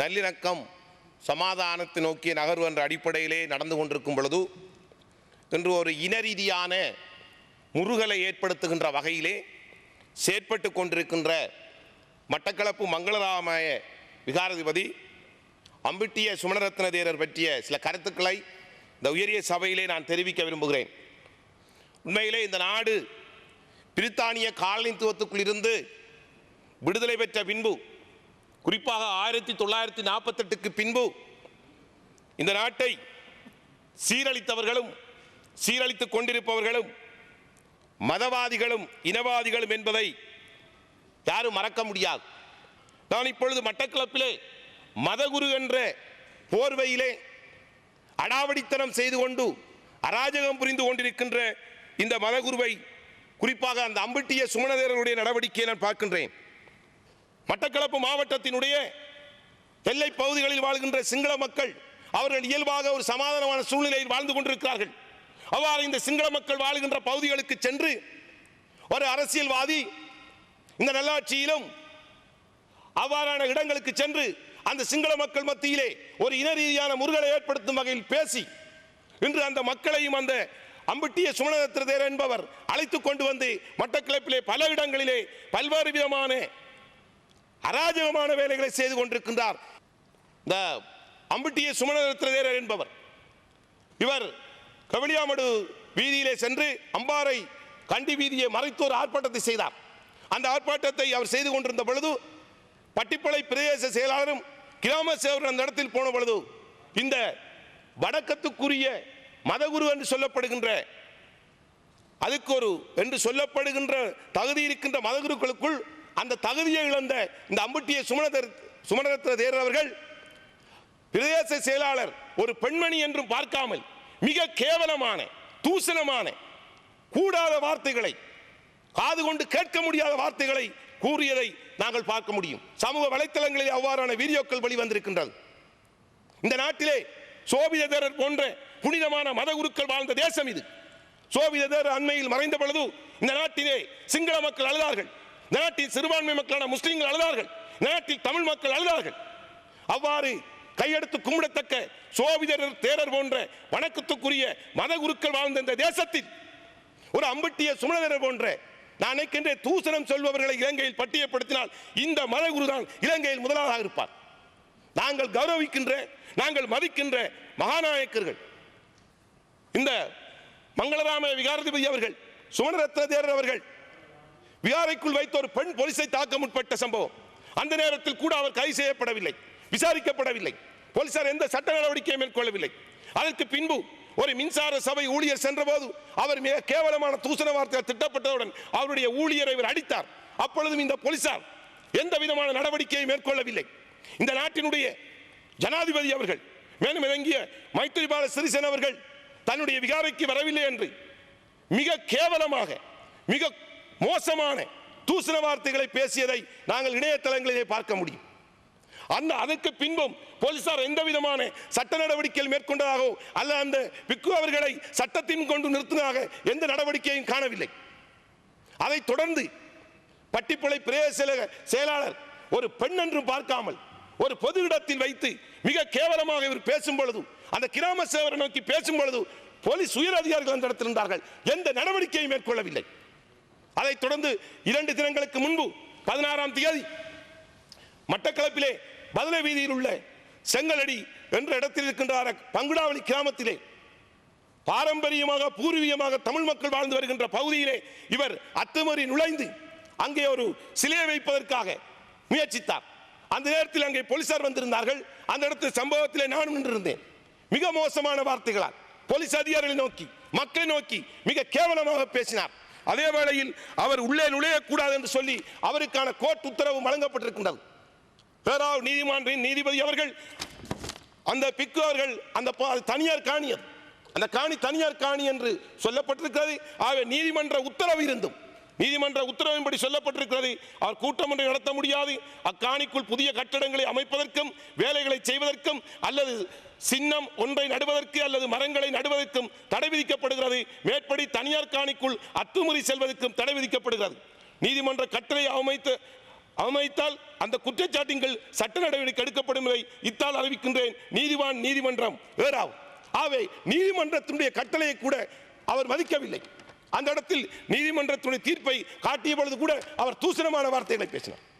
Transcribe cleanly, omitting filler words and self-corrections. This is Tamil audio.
நல்லிணக்கம் சமாதானத்தை நோக்கிய நகர்வு என்ற அடிப்படையிலே நடந்து கொண்டிருக்கும் பொழுது இன்று ஒரு இன ரீதியான முறுகலை ஏற்படுத்துகின்ற வகையிலே செயற்பட்டு கொண்டிருக்கின்ற மட்டக்களப்பு மங்களராமய விகாராதிபதி அம்பிட்டிய சுமணரத்ன தேரர் பற்றிய சில கருத்துக்களை இந்த உயரிய சபையிலே நான் தெரிவிக்க விரும்புகிறேன். உண்மையிலே இந்த நாடு பிரித்தானிய காலனித்துவத்துக்குள் இருந்து விடுதலை பெற்ற பின்பு, குறிப்பாக 1948க்கு பின்பு இந்த நாட்டை சீரழித்தவர்களும் சீரழித்துக் கொண்டிருப்பவர்களும் மதவாதிகளும் இனவாதிகளும் என்பதை யாரும் மறக்க முடியாது. நான் இப்பொழுது மட்டக்களப்பிலே மதகுரு என்ற போர்வையிலே அடாவடித்தனம் செய்து கொண்டு அராஜகம் புரிந்து கொண்டிருக்கின்ற இந்த மதகுருவை, குறிப்பாக அந்த அம்பிட்டிய சுமணதேரருடைய நடவடிக்கையை நான் பார்க்கின்றேன். மட்டக்களப்பு மாவட்டத்தினுடைய எல்லை பகுதிகளில் வாழ்கின்ற சிங்கள மக்கள் அவர்கள் இயல்பாக ஒரு சமாதானமான சூழ்நிலையில் வாழ்ந்து கொண்டிருக்கிறார்கள். அவ்வாறு இந்த சிங்கள மக்கள் வாழ்கின்ற பகுதிகளுக்கு சென்று ஒரு அரசியல்வாதி இந்த நல்லாட்சியிலும் அவ்வாறான இடங்களுக்கு சென்று அந்த சிங்கள மக்கள் மத்தியிலே ஒரு இன ரீதியான முறுகலை ஏற்படுத்தும் வகையில் பேசி இன்று அந்த மக்களையும் அந்த அம்பிட்டிய சுமணரத்ன தேரர் என்பவர் அழைத்துக் கொண்டு வந்து மட்டக்களப்பிலே பல இடங்களிலே பல்வேறு விதமான அராஜகமான வேலைகளை செய்து கொண்டிருக்கின்றார். இந்த அம்பிட்டிய சுமணரத்ன தேரர் என்பவர் இவர் கவலியாமடு வீதியிலே சென்று அம்பாறை கண்டி வீதியை மறைத்து ஒரு ஆர்ப்பாட்டத்தை செய்தார். அந்த ஆர்ப்பாட்டத்தை அவர் செய்து கொண்டிருந்த பொழுது பட்டிப்பளை பிரதேச செயலாளரும் கிராம சேவரும் அந்த இடத்தில் போன பொழுது இந்த வடக்கத்துக்குரிய மதகுரு என்று சொல்லப்படுகின்ற அதுக்கு ஒரு என்று சொல்லப்படுகின்ற தகுதி இருக்கின்ற மதகுருக்களுக்குள் அந்த தகுதியை இழந்த இந்த அம்பிட்டிய சுமணரத்ன தேரர் அவர்கள் பிரதேச செயலாளர் ஒரு பெண்மணி என்றும் பார்க்காமல் மிக கேவலமான தூசணமான கூடாத வார்த்தைகளை, காது கொண்டு கேட்க முடியாத வார்த்தைகளை கூறியதை நாங்கள் பார்க்க முடியும். சமூக வலைத்தளங்களில் அவ்வாறான வீடியோக்கள் வெளிவந்திருக்கின்றது. இந்த நாட்டிலே சோபித தேரர் போன்ற புனிதமான மதகுருக்கள் வாழ்ந்த தேசம் இது. சோபித தேரர் அண்மையில் மறைந்த பொழுது இந்த நாட்டிலே சிங்கள மக்கள் அழுதார்கள், இந்த நாட்டில் சிறுபான்மை மக்களான முஸ்லிம்கள் அழுதார்கள், இந்த நாட்டில் தமிழ் மக்கள் அழுதார்கள். அவ்வாறு கையெடுத்து கும்பிடத்தக்க சோபிதர் தேரர் போன்ற வணக்கத்துக்குரிய மதகுருக்கள் வாழ்ந்த இந்த தேசத்தில் ஒரு அம்பிட்டிய சுமணதேரர் போன்ற நான் நினைக்கின்ற தூசணம் சொல்பவர்களை இலங்கையில் பட்டியப்படுத்தினால் இந்த மதகுரு தான் இலங்கையில் முதலாவதாக இருப்பார். நாங்கள் கௌரவிக்கின்ற, நாங்கள் மதிக்கின்ற மகாநாயக்கர்கள் இந்த மங்களராம விகாராதிபதி அவர்கள், சுமணரத்ன தேரர் அவர்கள் விகாரைக்குள் வைத்த ஒரு பெண் போலீஸை தாக்க முற்பட்ட சம்பவம். அந்த நேரத்தில் கூட அவர் கைது செய்யப்படவில்லை, விசாரிக்கப்படவில்லை, போலீசார் எந்த சட்ட நடவடிக்கையை மேற்கொள்ளவில்லை. அதற்கு பின்பு ஒரு மின்சார சபை ஊழியர் சென்றபோது அவர் மிக கேவலமான தூசண வார்த்தையால் திட்டப்பட்டவுடன் அவருடைய ஊழியரை இவர் அடித்தார். அப்பொழுதும் இந்த போலீசார் எந்த விதமான நடவடிக்கையை மேற்கொள்ளவில்லை. இந்த நாட்டினுடைய ஜனாதிபதி அவர்கள் மேலும் இறங்கிய மைத்ரிபால சிறிசேன அவர்கள் தன்னுடைய விகாரைக்கு வரவில்லை என்று மிக கேவலமாக மிக மோசமான தூசண வார்த்தைகளை பேசியதை நாங்கள் இணையதளங்களிலே பார்க்க முடியும். அதற்கு பின்பும் போலீசார் எந்த விதமான சட்ட நடவடிக்கைகள் மேற்கொண்டதாகவோ அல்ல அந்த பிக்கு அவர்களை சட்டத்தின் கொண்டு நிறுத்தினதாக எந்த நடவடிக்கையும் காணவில்லை. அதைத் தொடர்ந்து பட்டிப்பளை பிரதேச செயலாளர் ஒரு பெண் என்றும் பார்க்காமல் ஒரு பொது இடத்தில் வைத்து மிக கேவலமாக இவர் பேசும் பொழுது, அந்த கிராம சேவரை நோக்கி பேசும் பொழுது போலீஸ் உயர் அதிகாரிகள் அந்த இடத்தில் இருந்தார்கள், எந்த நடவடிக்கையும் மேற்கொள்ளவில்லை. அதைத் தொடர்ந்து 2 தினங்களுக்கு முன்பு 16ஆம் தேதி மட்டக்களப்பிலே பதலை வீதியில் உள்ள செங்கலடி என்ற இடத்தில் இருக்கின்ற பங்குடாவளி கிராமத்திலே பாரம்பரியமாக பூர்வீகமாக தமிழ் மக்கள் வாழ்ந்து வருகின்ற பகுதியிலே இவர் அத்துமீறி நுழைந்து அங்கே ஒரு சிலையை வைப்பதற்காக முயற்சித்தார். அந்த நேரத்தில் அங்கே போலீசார் வந்திருந்தார்கள். அந்த இடத்தில் சம்பவத்திலே நானும் நின்றிருந்தேன். மிக மோசமான வார்த்தைகளால் போலீஸ் அதிகாரிகளை நோக்கி மக்களை நோக்கி மிக கேவலமாக பேசினார். அதே வேளையில் அவர் உள்ளே நுழையக்கூடாது என்று சொல்லி அவருக்கான கோர்ட் உத்தரவு வழங்கப்பட்டிருக்கின்றது. பேராவூர் நீதிமன்றின் நீதிபதி அவர்கள் அந்த பிக்கு அவர்கள் அந்த தனியார் காணி, அந்த காணி தனியார் காணி என்று சொல்லப்பட்டிருக்கிறது. ஆகவே நீதிமன்ற உத்தரவு இருந்தும் நீதிமன்ற உத்தரவின்படி சொல்லப்பட்டிருக்கிறது அவர் கூட்டம் ஒன்றை நடத்த முடியாது, அக்காணிக்குள் புதிய கட்டடங்களை அமைப்பதற்கும் வேலைகளை செய்வதற்கும் அல்லது சின்னம் ஒன்றை நடுவதற்கு அல்லது மரங்களை நடுவதற்கும் தடை விதிக்கப்படுகிறது. மேற்படி தனியார் காணிக்குள் அத்துமீறி செல்வதற்கும் தடை விதிக்கப்படுகிறது. நீதிமன்ற கட்டளை அவமதித்தால் அந்த குற்றச்சாட்டுகள் சட்ட நடவடிக்கை எடுக்கப்படும் என்பதை இத்தால் அறிவிக்கின்றேன். நீதிமன்றம் ஏறாவும். ஆகவே நீதிமன்றத்தினுடைய கட்டளையை கூட அவர் மதிக்கவில்லை. அந்த இடத்தில் நீதிமன்றத்தினுடைய தீர்ப்பை காட்டிய பொழுது கூட அவர் தூசணமான வார்த்தைகளை பேசினார்.